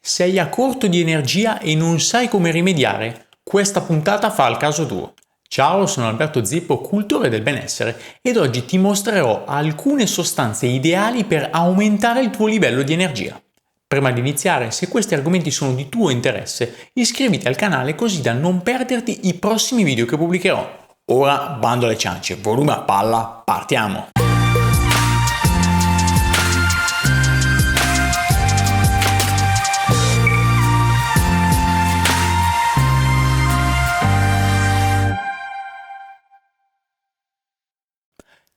Sei a corto di energia e non sai come rimediare? Questa puntata fa al caso tuo. Ciao, sono Alberto Zippo, cultore del benessere, ed oggi ti mostrerò alcune sostanze ideali per aumentare il tuo livello di energia. Prima di iniziare, se questi argomenti sono di tuo interesse, iscriviti al canale così da non perderti i prossimi video che pubblicherò. Ora bando alle ciance, volume a palla, partiamo!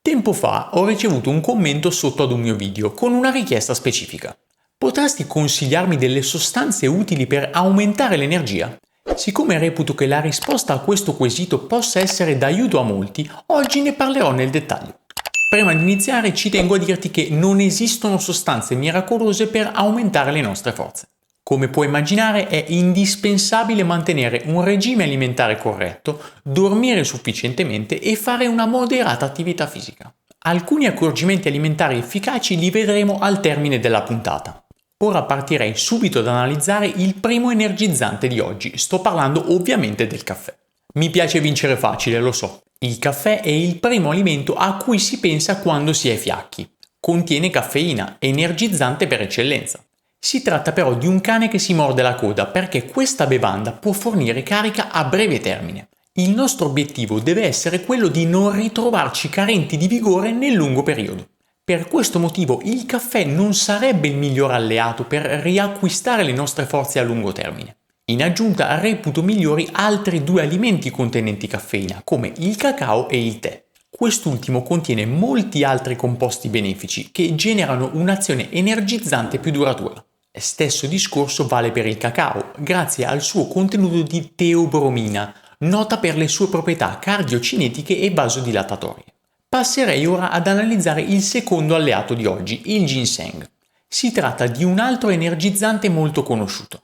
Tempo fa ho ricevuto un commento sotto ad un mio video con una richiesta specifica. Potresti consigliarmi delle sostanze utili per aumentare l'energia? Siccome reputo che la risposta a questo quesito possa essere d'aiuto a molti, oggi ne parlerò nel dettaglio. Prima di iniziare ci tengo a dirti che non esistono sostanze miracolose per aumentare le nostre forze. Come puoi immaginare è indispensabile mantenere un regime alimentare corretto, dormire sufficientemente e fare una moderata attività fisica. Alcuni accorgimenti alimentari efficaci li vedremo al termine della puntata. Ora partirei subito ad analizzare il primo energizzante di oggi, sto parlando ovviamente del caffè. Mi piace vincere facile, lo so. Il caffè è il primo alimento a cui si pensa quando si è fiacchi. Contiene caffeina, energizzante per eccellenza. Si tratta però di un cane che si morde la coda perché questa bevanda può fornire carica a breve termine. Il nostro obiettivo deve essere quello di non ritrovarci carenti di vigore nel lungo periodo. Per questo motivo il caffè non sarebbe il miglior alleato per riacquistare le nostre forze a lungo termine. In aggiunta reputo migliori altri due alimenti contenenti caffeina, come il cacao e il tè. Quest'ultimo contiene molti altri composti benefici che generano un'azione energizzante più duratura. Stesso discorso vale per il cacao, grazie al suo contenuto di teobromina, nota per le sue proprietà cardiocinetiche e vasodilatatorie. Passerei ora ad analizzare il secondo alleato di oggi, il ginseng. Si tratta di un altro energizzante molto conosciuto.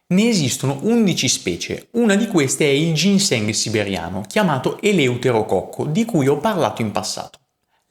Ne esistono 11 specie, una di queste è il ginseng siberiano, chiamato eleuterococco, di cui ho parlato in passato.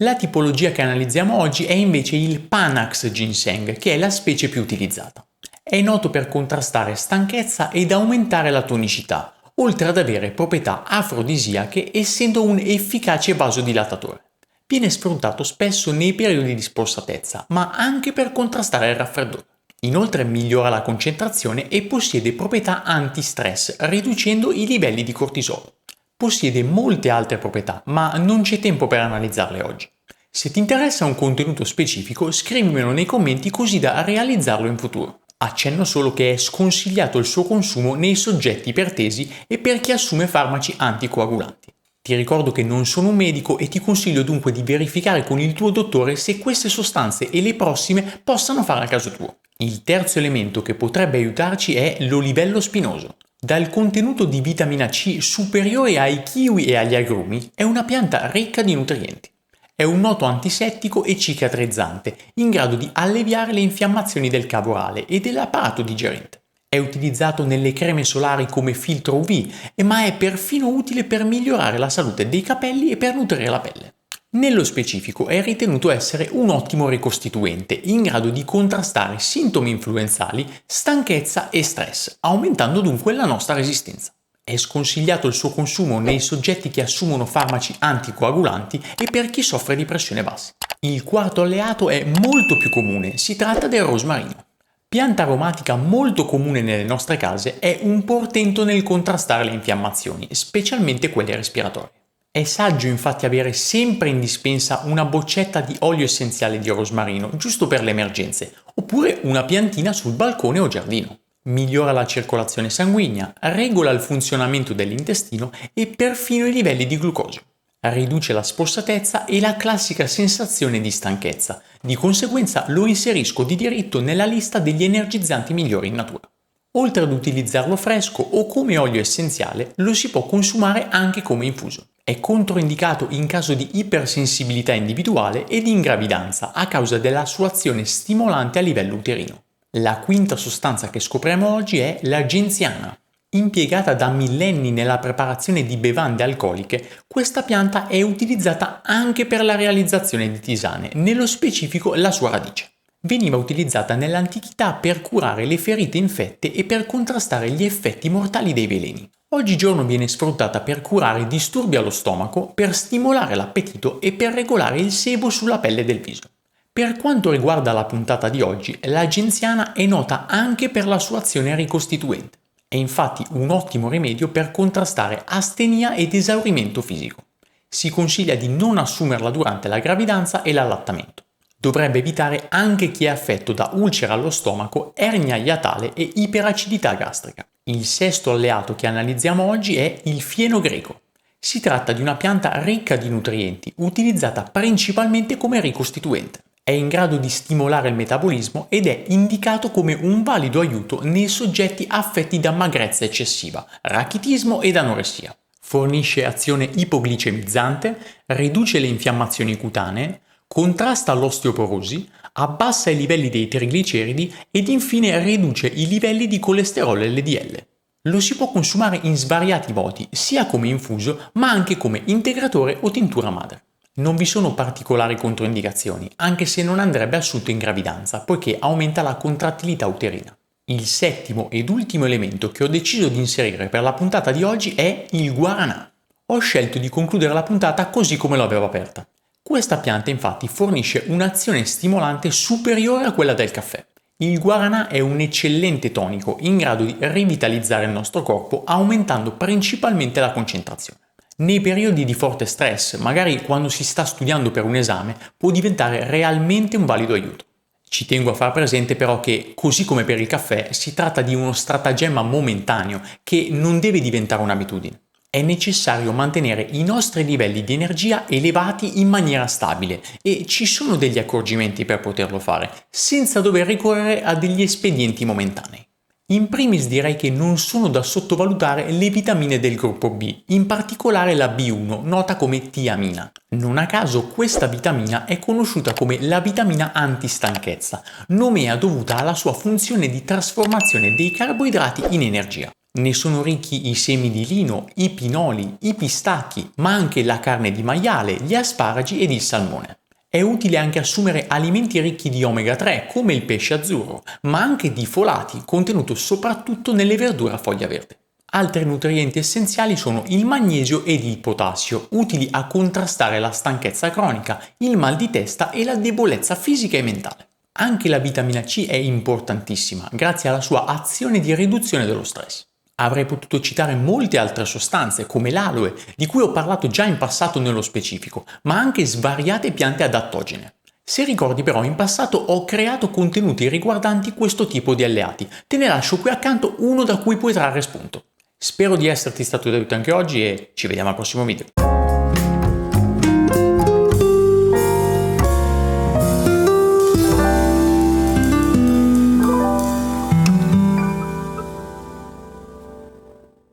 La tipologia che analizziamo oggi è invece il Panax ginseng, che è la specie più utilizzata. È noto per contrastare stanchezza ed aumentare la tonicità, oltre ad avere proprietà afrodisiache essendo un efficace vasodilatatore. Viene sfruttato spesso nei periodi di spossatezza, ma anche per contrastare il raffreddore. Inoltre migliora la concentrazione e possiede proprietà anti-stress, riducendo i livelli di cortisolo. Possiede molte altre proprietà, ma non c'è tempo per analizzarle oggi. Se ti interessa un contenuto specifico, scrivimelo nei commenti così da realizzarlo in futuro. Accenno solo che è sconsigliato il suo consumo nei soggetti ipertesi e per chi assume farmaci anticoagulanti. Ti ricordo che non sono un medico e ti consiglio dunque di verificare con il tuo dottore se queste sostanze e le prossime possano fare al caso tuo. Il terzo elemento che potrebbe aiutarci è l'olivello spinoso. Dal contenuto di vitamina C superiore ai kiwi e agli agrumi, è una pianta ricca di nutrienti. È un noto antisettico e cicatrizzante, in grado di alleviare le infiammazioni del cavo orale e dell'apparato digerente. È utilizzato nelle creme solari come filtro UV, ma è perfino utile per migliorare la salute dei capelli e per nutrire la pelle. Nello specifico è ritenuto essere un ottimo ricostituente, in grado di contrastare sintomi influenzali, stanchezza e stress, aumentando dunque la nostra resistenza. È sconsigliato il suo consumo nei soggetti che assumono farmaci anticoagulanti e per chi soffre di pressione bassa. Il quarto alleato è molto più comune, si tratta del rosmarino. Pianta aromatica molto comune nelle nostre case, è un portento nel contrastare le infiammazioni, specialmente quelle respiratorie. È saggio infatti avere sempre in dispensa una boccetta di olio essenziale di rosmarino, giusto per le emergenze, oppure una piantina sul balcone o giardino. Migliora la circolazione sanguigna, regola il funzionamento dell'intestino e perfino i livelli di glucosio. Riduce la spossatezza e la classica sensazione di stanchezza, di conseguenza lo inserisco di diritto nella lista degli energizzanti migliori in natura. Oltre ad utilizzarlo fresco o come olio essenziale, lo si può consumare anche come infuso. È controindicato in caso di ipersensibilità individuale ed in gravidanza a causa della sua azione stimolante a livello uterino. La quinta sostanza che scopriamo oggi è la genziana. Impiegata da millenni nella preparazione di bevande alcoliche, questa pianta è utilizzata anche per la realizzazione di tisane, nello specifico la sua radice. Veniva utilizzata nell'antichità per curare le ferite infette e per contrastare gli effetti mortali dei veleni. Oggigiorno viene sfruttata per curare disturbi allo stomaco, per stimolare l'appetito e per regolare il sebo sulla pelle del viso. Per quanto riguarda la puntata di oggi, la genziana è nota anche per la sua azione ricostituente. È infatti un ottimo rimedio per contrastare astenia ed esaurimento fisico. Si consiglia di non assumerla durante la gravidanza e l'allattamento. Dovrebbe evitare anche chi è affetto da ulcera allo stomaco, ernia iatale e iperacidità gastrica. Il sesto alleato che analizziamo oggi è il fieno greco. Si tratta di una pianta ricca di nutrienti, utilizzata principalmente come ricostituente. È in grado di stimolare il metabolismo ed è indicato come un valido aiuto nei soggetti affetti da magrezza eccessiva, rachitismo ed anoressia. Fornisce azione ipoglicemizzante, riduce le infiammazioni cutanee, contrasta l'osteoporosi, abbassa i livelli dei trigliceridi ed infine riduce i livelli di colesterolo LDL. Lo si può consumare in svariati modi, sia come infuso ma anche come integratore o tintura madre. Non vi sono particolari controindicazioni, anche se non andrebbe assunto in gravidanza, poiché aumenta la contrattilità uterina. Il settimo ed ultimo elemento che ho deciso di inserire per la puntata di oggi è il guaranà. Ho scelto di concludere la puntata così come l'avevo aperta. Questa pianta infatti fornisce un'azione stimolante superiore a quella del caffè. Il guaranà è un eccellente tonico in grado di rivitalizzare il nostro corpo aumentando principalmente la concentrazione. Nei periodi di forte stress, magari quando si sta studiando per un esame, può diventare realmente un valido aiuto. Ci tengo a far presente però che, così come per il caffè, si tratta di uno stratagemma momentaneo che non deve diventare un'abitudine. È necessario mantenere i nostri livelli di energia elevati in maniera stabile e ci sono degli accorgimenti per poterlo fare, senza dover ricorrere a degli espedienti momentanei. In primis direi che non sono da sottovalutare le vitamine del gruppo B, in particolare la B1, nota come tiamina. Non a caso questa vitamina è conosciuta come la vitamina antistanchezza, nomea dovuta alla sua funzione di trasformazione dei carboidrati in energia. Ne sono ricchi i semi di lino, i pinoli, i pistacchi, ma anche la carne di maiale, gli asparagi ed il salmone. È utile anche assumere alimenti ricchi di omega 3 come il pesce azzurro, ma anche di folati, contenuto soprattutto nelle verdure a foglia verde. Altri nutrienti essenziali sono il magnesio ed il potassio, utili a contrastare la stanchezza cronica, il mal di testa e la debolezza fisica e mentale. Anche la vitamina C è importantissima, grazie alla sua azione di riduzione dello stress. Avrei potuto citare molte altre sostanze, come l'aloe, di cui ho parlato già in passato nello specifico, ma anche svariate piante adattogene. Se ricordi però, in passato ho creato contenuti riguardanti questo tipo di alleati. Te ne lascio qui accanto uno da cui puoi trarre spunto. Spero di esserti stato d'aiuto anche oggi e ci vediamo al prossimo video.